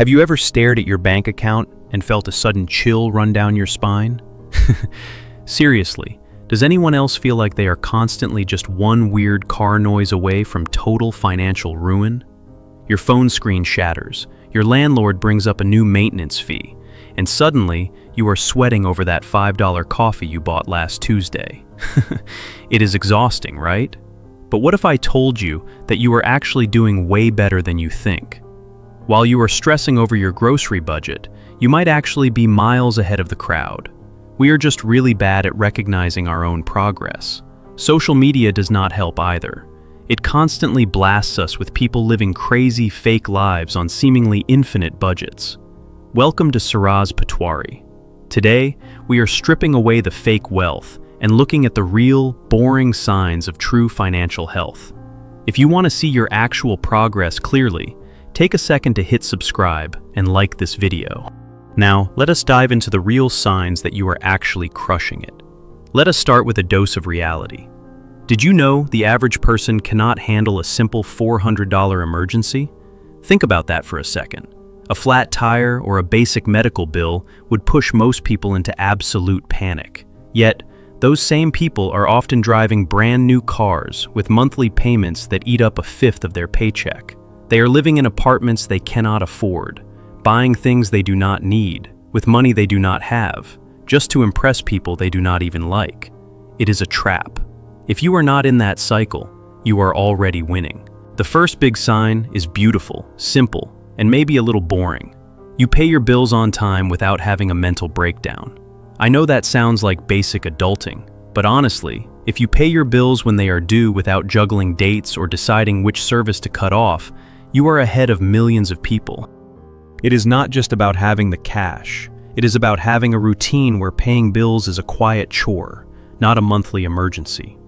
Have you ever stared at your bank account and felt a sudden chill run down your spine? Seriously, does anyone else feel like they are constantly just one weird car noise away from total financial ruin? Your phone screen shatters, your landlord brings up a new maintenance fee, and suddenly you are sweating over that $5 coffee you bought last Tuesday. It is exhausting, right? But what if I told you that you are actually doing way better than you think? While you are stressing over your grocery budget, you might actually be miles ahead of the crowd. We are just really bad at recognizing our own progress. Social media does not help either. It constantly blasts us with people living crazy fake lives on seemingly infinite budgets. Welcome to Siraz Patwari. Today, we are stripping away the fake wealth and looking at the real, boring signs of true financial health. If you want to see your actual progress clearly, take a second to hit subscribe and like this video. Now, let us dive into the real signs that you are actually crushing it. Let us start with a dose of reality. Did you know the average person cannot handle a simple $400 emergency? Think about that for a second. A flat tire or a basic medical bill would push most people into absolute panic. Yet, those same people are often driving brand new cars with monthly payments that eat up a fifth of their paycheck. They are living in apartments they cannot afford, buying things they do not need, with money they do not have, just to impress people they do not even like. It is a trap. If you are not in that cycle, you are already winning. The first big sign is beautiful, simple, and maybe a little boring. You pay your bills on time without having a mental breakdown. I know that sounds like basic adulting, but honestly, if you pay your bills when they are due without juggling dates or deciding which service to cut off, you are ahead of millions of people. It is not just about having the cash. It is about having a routine where paying bills is a quiet chore, not a monthly emergency.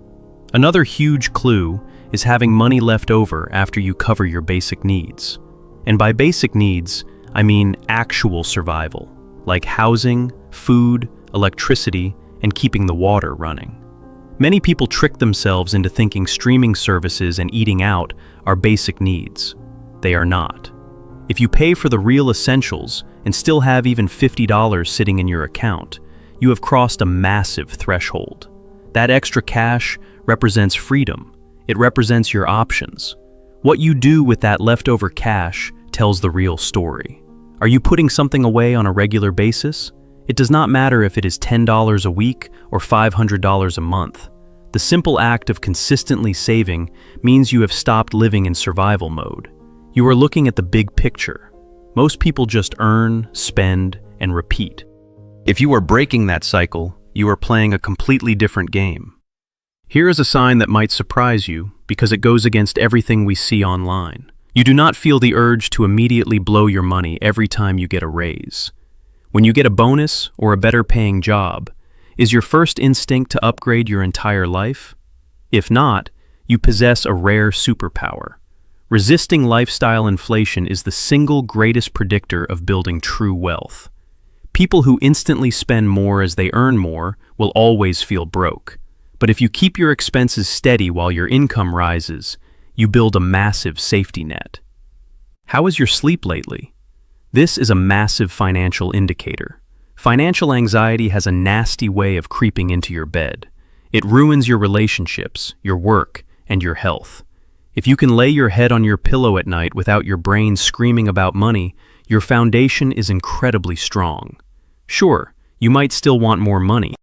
Another huge clue is having money left over after you cover your basic needs. And by basic needs, I mean actual survival, like housing, food, electricity, and keeping the water running. Many people trick themselves into thinking streaming services and eating out are basic needs. They are not. If you pay for the real essentials and still have even $50 sitting in your account, you have crossed a massive threshold. That extra cash represents freedom. It represents your options. What you do with that leftover cash tells the real story. Are you putting something away on a regular basis? It does not matter if it is $10 a week or $500 a month. The simple act of consistently saving means you have stopped living in survival mode. You are looking at the big picture. Most people just earn, spend, and repeat. If you are breaking that cycle, you are playing a completely different game. Here is a sign that might surprise you because it goes against everything we see online. You do not feel the urge to immediately blow your money every time you get a raise. When you get a bonus or a better paying job, is your first instinct to upgrade your entire life? If not, you possess a rare superpower. Resisting lifestyle inflation is the single greatest predictor of building true wealth. People who instantly spend more as they earn more will always feel broke. But if you keep your expenses steady while your income rises, you build a massive safety net. How is your sleep lately? This is a massive financial indicator. Financial anxiety has a nasty way of creeping into your bed. It ruins your relationships, your work, and your health. If you can lay your head on your pillow at night without your brain screaming about money, your foundation is incredibly strong. Sure, you might still want more money.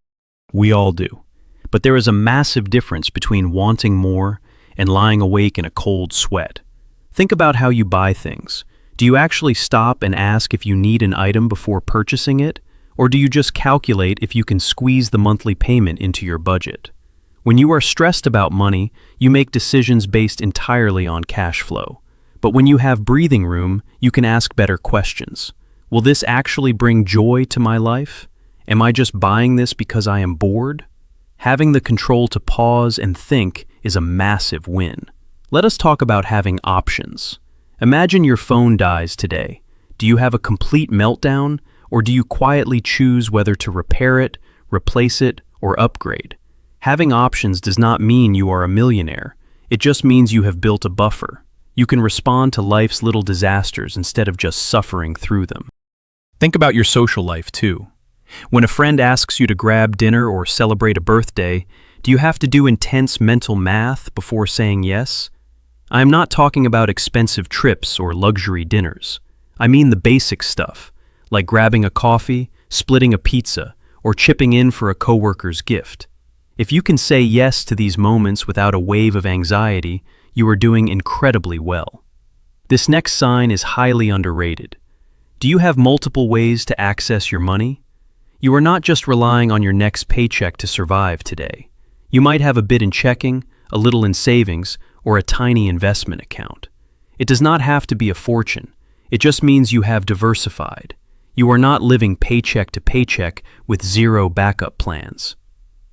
We all do. But there is a massive difference between wanting more and lying awake in a cold sweat. Think about how you buy things. Do you actually stop and ask if you need an item before purchasing it? Or do you just calculate if you can squeeze the monthly payment into your budget? When you are stressed about money, you make decisions based entirely on cash flow. But when you have breathing room, you can ask better questions. Will this actually bring joy to my life? Am I just buying this because I am bored? Having the control to pause and think is a massive win. Let us talk about having options. Imagine your phone dies today. Do you have a complete meltdown, or do you quietly choose whether to repair it, replace it, or upgrade? Having options does not mean you are a millionaire. It just means you have built a buffer. You can respond to life's little disasters instead of just suffering through them. Think about your social life, too. When a friend asks you to grab dinner or celebrate a birthday, do you have to do intense mental math before saying yes? I am not talking about expensive trips or luxury dinners. I mean the basic stuff, like grabbing a coffee, splitting a pizza, or chipping in for a coworker's gift. If you can say yes to these moments without a wave of anxiety, you are doing incredibly well. This next sign is highly underrated. Do you have multiple ways to access your money? You are not just relying on your next paycheck to survive today. You might have a bit in checking, a little in savings, or a tiny investment account. It does not have to be a fortune. It just means you have diversified. You are not living paycheck to paycheck with zero backup plans.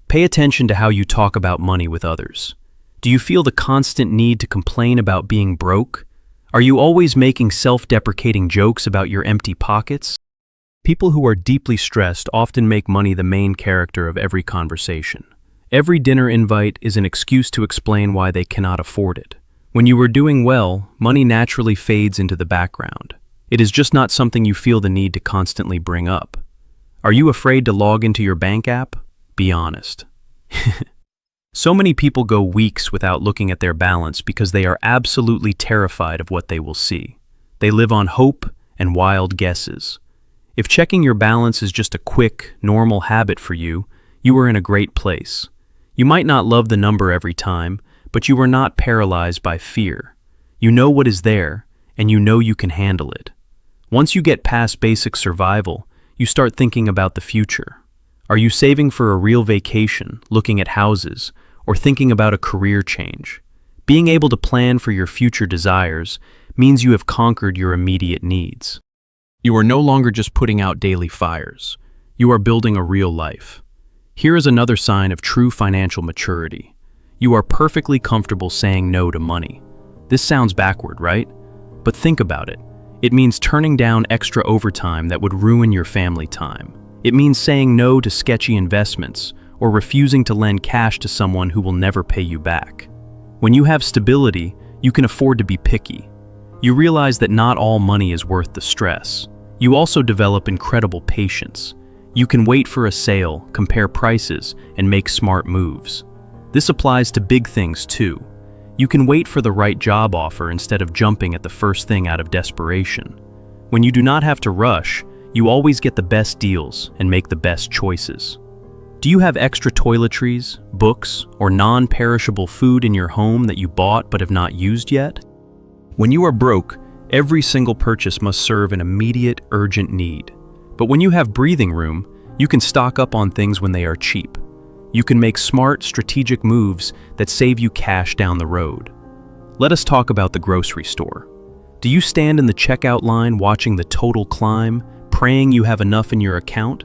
Pay attention to how you talk about money with others. Do you feel the constant need to complain about being broke? Are you always making self-deprecating jokes about your empty pockets? People who are deeply stressed often make money the main character of every conversation. Every dinner invite is an excuse to explain why they cannot afford it. When you are doing well, money naturally fades into the background. It is just not something you feel the need to constantly bring up. Are you afraid to log into your bank app? Be honest. So many people go weeks without looking at their balance because they are absolutely terrified of what they will see. They live on hope and wild guesses. If checking your balance is just a quick, normal habit for you, you are in a great place. You might not love the number every time, but you are not paralyzed by fear. You know what is there, and you know you can handle it. Once you get past basic survival, you start thinking about the future. Are you saving for a real vacation, looking at houses, or thinking about a career change? Being able to plan for your future desires means you have conquered your immediate needs. You are no longer just putting out daily fires. You are building a real life. Here is another sign of true financial maturity. You are perfectly comfortable saying no to money. This sounds backward, right? But think about it. It means turning down extra overtime that would ruin your family time. It means saying no to sketchy investments or refusing to lend cash to someone who will never pay you back. When you have stability, you can afford to be picky. You realize that not all money is worth the stress. You also develop incredible patience. You can wait for a sale, compare prices, and make smart moves. This applies to big things too. You can wait for the right job offer instead of jumping at the first thing out of desperation. When you do not have to rush, you always get the best deals and make the best choices. Do you have extra toiletries, books, or non-perishable food in your home that you bought but have not used yet? When you are broke, every single purchase must serve an immediate, urgent need. But when you have breathing room, you can stock up on things when they are cheap. You can make smart, strategic moves that save you cash down the road. Let us talk about the grocery store. Do you stand in the checkout line watching the total climb, praying you have enough in your account?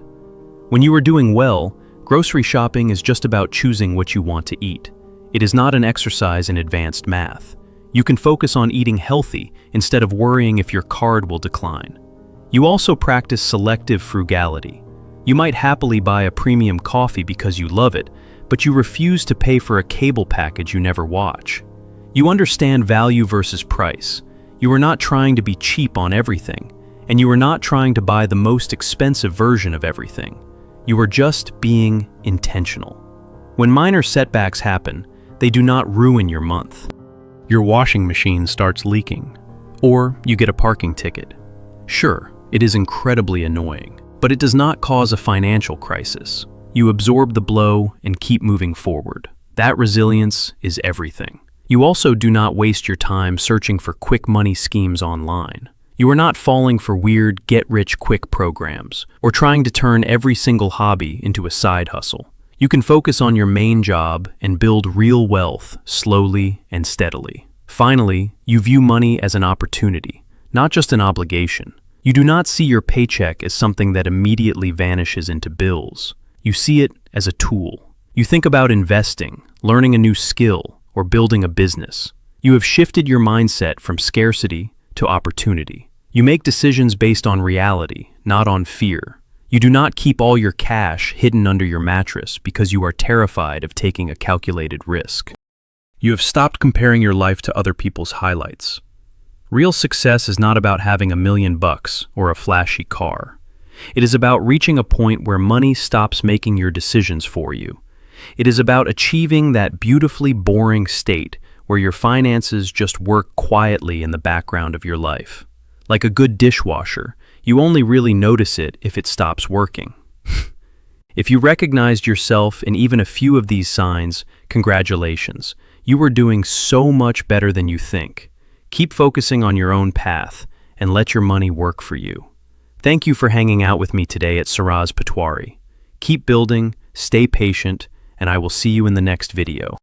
When you are doing well, grocery shopping is just about choosing what you want to eat. It is not an exercise in advanced math. You can focus on eating healthy instead of worrying if your card will decline. You also practice selective frugality. You might happily buy a premium coffee because you love it, but you refuse to pay for a cable package you never watch. You understand value versus price. You are not trying to be cheap on everything, and you are not trying to buy the most expensive version of everything. You are just being intentional. When minor setbacks happen, they do not ruin your month. Your washing machine starts leaking, or you get a parking ticket. Sure, it is incredibly annoying, but it does not cause a financial crisis. You absorb the blow and keep moving forward. That resilience is everything. You also do not waste your time searching for quick money schemes online. You are not falling for weird get-rich-quick programs or trying to turn every single hobby into a side hustle. You can focus on your main job and build real wealth slowly and steadily. Finally, you view money as an opportunity, not just an obligation. You do not see your paycheck as something that immediately vanishes into bills. You see it as a tool. You think about investing, learning a new skill, or building a business. You have shifted your mindset from scarcity to opportunity. You make decisions based on reality, not on fear. You do not keep all your cash hidden under your mattress because you are terrified of taking a calculated risk. You have stopped comparing your life to other people's highlights. Real success is not about having $1,000,000 or a flashy car. It is about reaching a point where money stops making your decisions for you. It is about achieving that beautifully boring state where your finances just work quietly in the background of your life. Like a good dishwasher, you only really notice it if it stops working. If you recognized yourself in even a few of these signs, congratulations. You are doing so much better than you think. Keep focusing on your own path and let your money work for you. Thank you for hanging out with me today at Siraz Patwari. Keep building, stay patient, and I will see you in the next video.